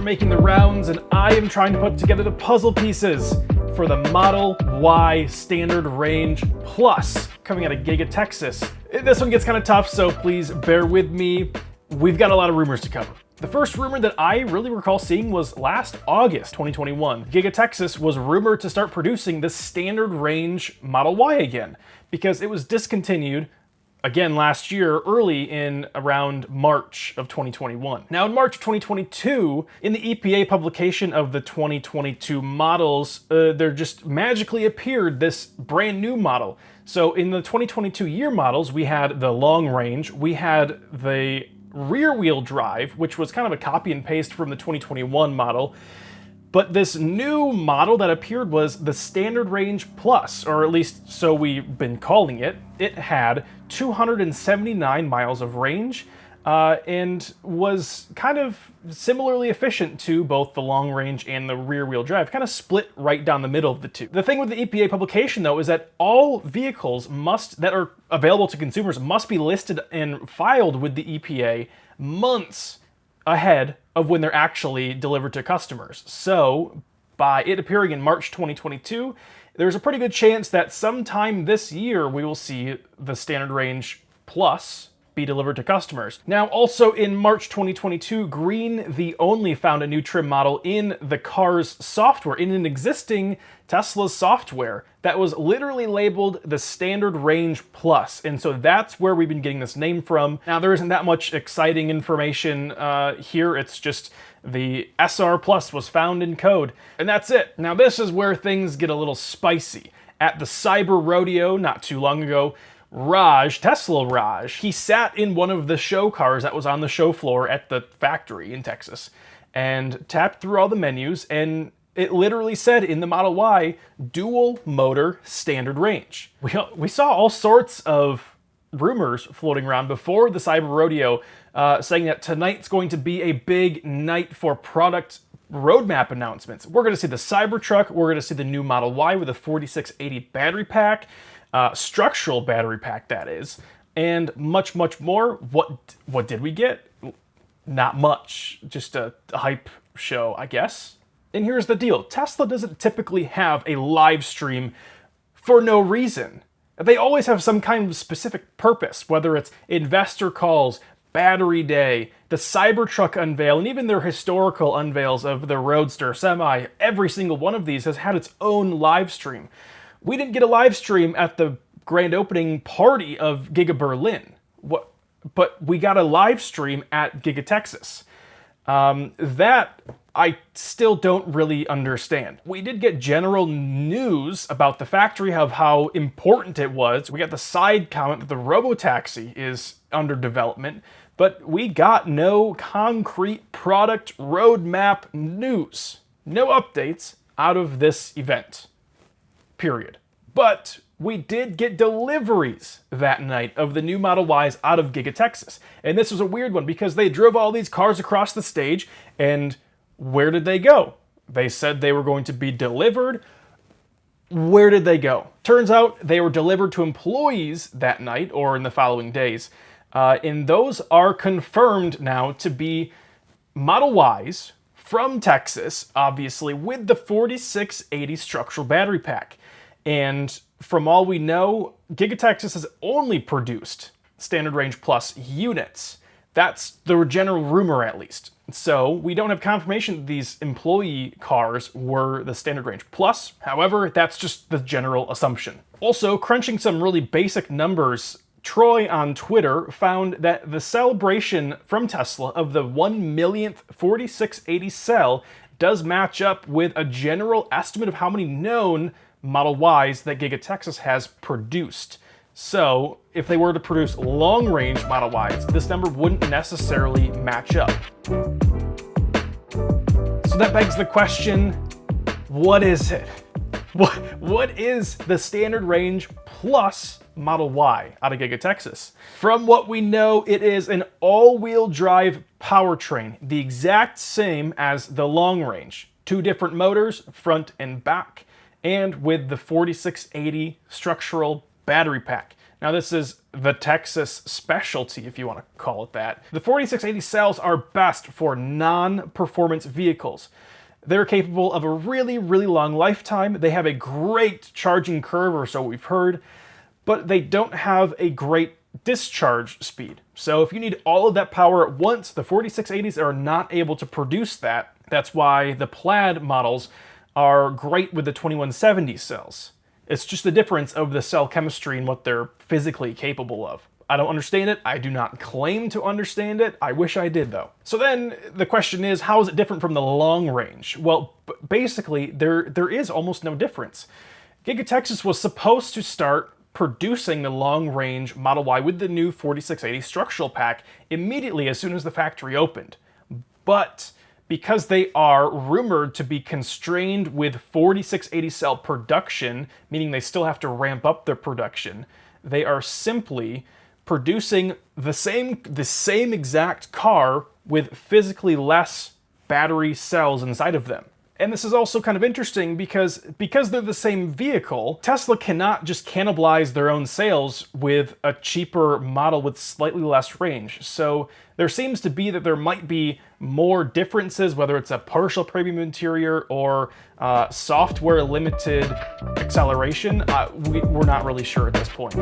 are making the rounds, and I am trying to put together the puzzle pieces for the Model Y Standard Range Plus coming out of Giga Texas. This one gets kind of tough, so please bear with me. We've got a lot of rumors to cover. The first rumor that I really recall seeing was last August 2021. Giga Texas was rumored to start producing the Standard Range Model Y again because it was discontinued again last year, early in around March of 2021. Now in March of 2022, in the EPA publication of the 2022 models, there just magically appeared this brand new model. So in the 2022 year models, we had the long range, we had the rear wheel drive, which was kind of a copy and paste from the 2021 model. But this new model that appeared was the Standard Range Plus, or at least so we've been calling it. It had 279 miles of range and was kind of similarly efficient to both the long range and the rear wheel drive, kind of split right down the middle of the two. The thing with the EPA publication though is that all vehicles that are available to consumers must be listed and filed with the EPA months ahead of when they're actually delivered to customers. So by it appearing in March 2022, there's a pretty good chance that sometime this year we will see the Standard Range Plus be delivered to customers. Now also in March 2022, Green the Only found a new trim model in the car's software, in an existing Tesla software that was literally labeled the Standard Range Plus. And so that's where we've been getting this name from. Now there isn't that much exciting information here. It's just the SR Plus was found in code, and that's it. Now this is where things get a little spicy. At the Cyber Rodeo not too long ago, Tesla Raj, he sat in one of the show cars that was on the show floor at the factory in Texas and tapped through all the menus, and it literally said in the Model Y, dual motor standard range. We saw all sorts of rumors floating around before the Cyber Rodeo saying that tonight's going to be a big night for product roadmap announcements. We're going to see the Cybertruck, we're going to see the new Model Y with a 4680 battery pack, structural battery pack that is, and much, much more. What did we get? Not much, just a hype show, I guess. And here's the deal. Tesla doesn't typically have a live stream for no reason. They always have some kind of specific purpose, whether it's investor calls, battery day, the Cybertruck unveil, and even their historical unveils of the Roadster, Semi. Every single one of these has had its own live stream. We didn't get a live stream at the grand opening party of Giga Berlin, but we got a live stream at Giga Texas. That I still don't really understand. We did get general news about the factory of how important it was. We got the side comment that the robotaxi is under development, but we got no concrete product roadmap news. No updates out of this event. Period. But we did get deliveries that night of the new Model Ys out of Giga Texas. And this was a weird one because they drove all these cars across the stage, and where did they go? They said they were going to be delivered. Where did they go? Turns out they were delivered to employees that night or in the following days. And those are confirmed now to be Model Ys from Texas, obviously, with the 4680 structural battery pack. And from all we know, Giga Texas has only produced Standard Range Plus units. That's the general rumor, at least. So we don't have confirmation that these employee cars were the Standard Range Plus. However, that's just the general assumption. Also, crunching some really basic numbers, Troy on Twitter found that the celebration from Tesla of the 1 millionth 4680 cell does match up with a general estimate of how many known Model Ys that Giga Texas has produced. So if they were to produce long-range Model Ys, this number wouldn't necessarily match up. So that begs the question, what is it? What is the Standard Range Plus Model Y out of Giga Texas? From what we know, it is an all-wheel drive powertrain, the exact same as the long range. 2 different motors, front and back, and with the 4680 structural battery pack. Now this is the Texas specialty, if you want to call it that. The 4680 cells are best for non-performance vehicles. They're capable of a really, really long lifetime. They have a great charging curve, or so we've heard, but they don't have a great discharge speed. So if you need all of that power at once, the 4680s are not able to produce that. That's why the Plaid models are great with the 2170 cells. It's just the difference of the cell chemistry and what they're physically capable of. I don't understand it. I do not claim to understand it. I wish I did, though. So then the question is, how is it different from the long range? Well, basically, there is almost no difference. Giga Texas was supposed to start producing the long-range Model Y with the new 4680 structural pack immediately as soon as the factory opened. But because they are rumored to be constrained with 4680 cell production, meaning they still have to ramp up their production, they are simply producing the same exact car with physically less battery cells inside of them. And this is also kind of interesting because they're the same vehicle, Tesla cannot just cannibalize their own sales with a cheaper model with slightly less range. So there seems to be that there might be more differences, whether it's a partial premium interior or software limited acceleration. We're not really sure at this point.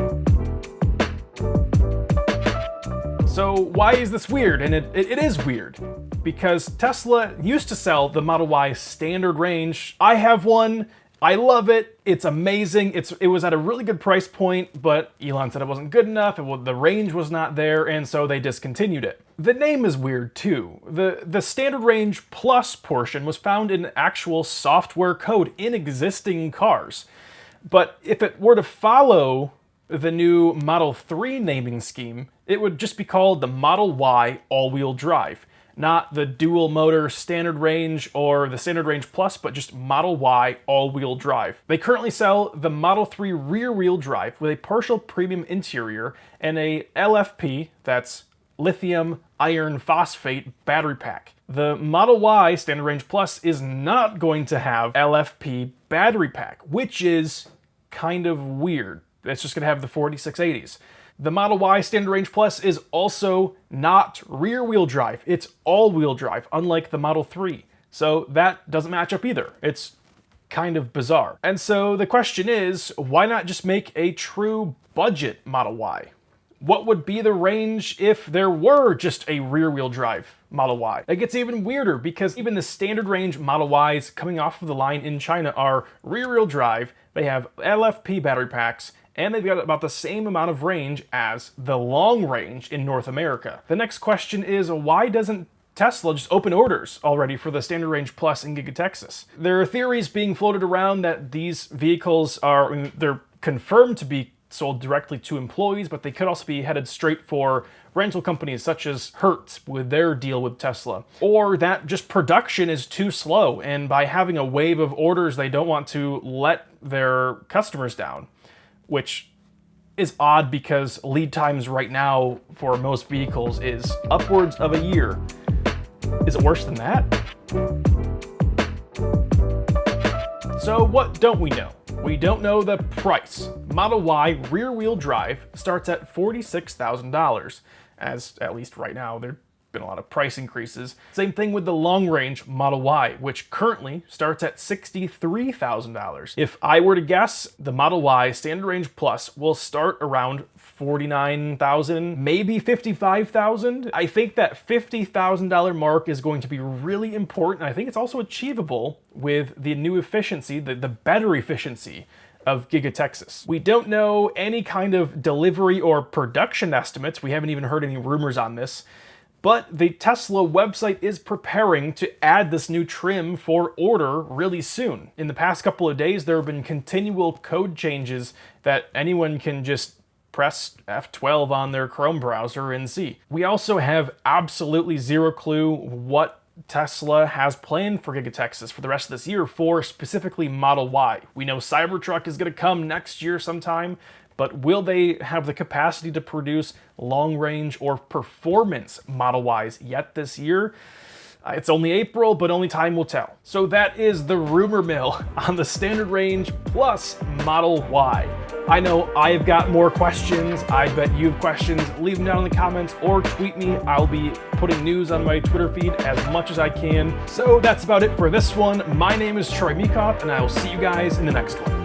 So why is this weird? And it is weird, because Tesla used to sell the Model Y standard range. I have one, I love it, it's amazing, it was at a really good price point, but Elon said it wasn't good enough, the range was not there, and so they discontinued it. The name is weird too. The standard range plus portion was found in actual software code in existing cars. But if it were to follow the new Model 3 naming scheme, it would just be called the Model Y all-wheel drive, not the dual motor standard range or the standard range plus, but just Model Y all-wheel drive. They currently sell the Model 3 rear-wheel drive with a partial premium interior and a LFP, that's lithium iron phosphate battery pack. The Model Y standard range plus is not going to have LFP battery pack, which is kind of weird. It's just going to have the 4680s. The Model Y Standard Range Plus is also not rear-wheel drive. It's all-wheel drive, unlike the Model 3. So that doesn't match up either. It's kind of bizarre. And so the question is, why not just make a true budget Model Y? What would be the range if there were just a rear-wheel drive Model Y? It gets even weirder, because even the standard range Model Ys coming off of the line in China are rear-wheel drive, they have LFP battery packs, and they've got about the same amount of range as the long range in North America. The next question is, why doesn't Tesla just open orders already for the Standard Range Plus in Giga Texas? There are theories being floated around that these vehicles they're confirmed to be sold directly to employees, but they could also be headed straight for rental companies such as Hertz with their deal with Tesla. Or that just production is too slow, and by having a wave of orders, they don't want to let their customers down, which is odd because lead times right now for most vehicles is upwards of a year. Is it worse than that? So what don't we know? We don't know the price. Model Y rear-wheel drive starts at $46,000, as at least right now there've been a lot of price increases. Same thing with the long-range Model Y, which currently starts at $63,000. If I were to guess, the Model Y Standard Range Plus will start around $49,000, maybe $55,000. I think that $50,000 mark is going to be really important. I think it's also achievable with the new efficiency, the better efficiency of Giga Texas. We don't know any kind of delivery or production estimates. We haven't even heard any rumors on this. But the Tesla website is preparing to add this new trim for order really soon. In the past couple of days, there have been continual code changes that anyone can just press F12 on their Chrome browser and see. We also have absolutely zero clue what Tesla has planned for Giga Texas for the rest of this year for specifically Model Y. We know Cybertruck is going to come next year sometime, but will they have the capacity to produce long-range or performance Model Ys yet this year? It's only April, but only time will tell. So that is the rumor mill on the Standard Range Plus Model Y. I know I've got more questions. I bet you have questions. Leave them down in the comments or tweet me. I'll be putting news on my Twitter feed as much as I can. So that's about it for this one. My name is Troy Meekoff, and I will see you guys in the next one.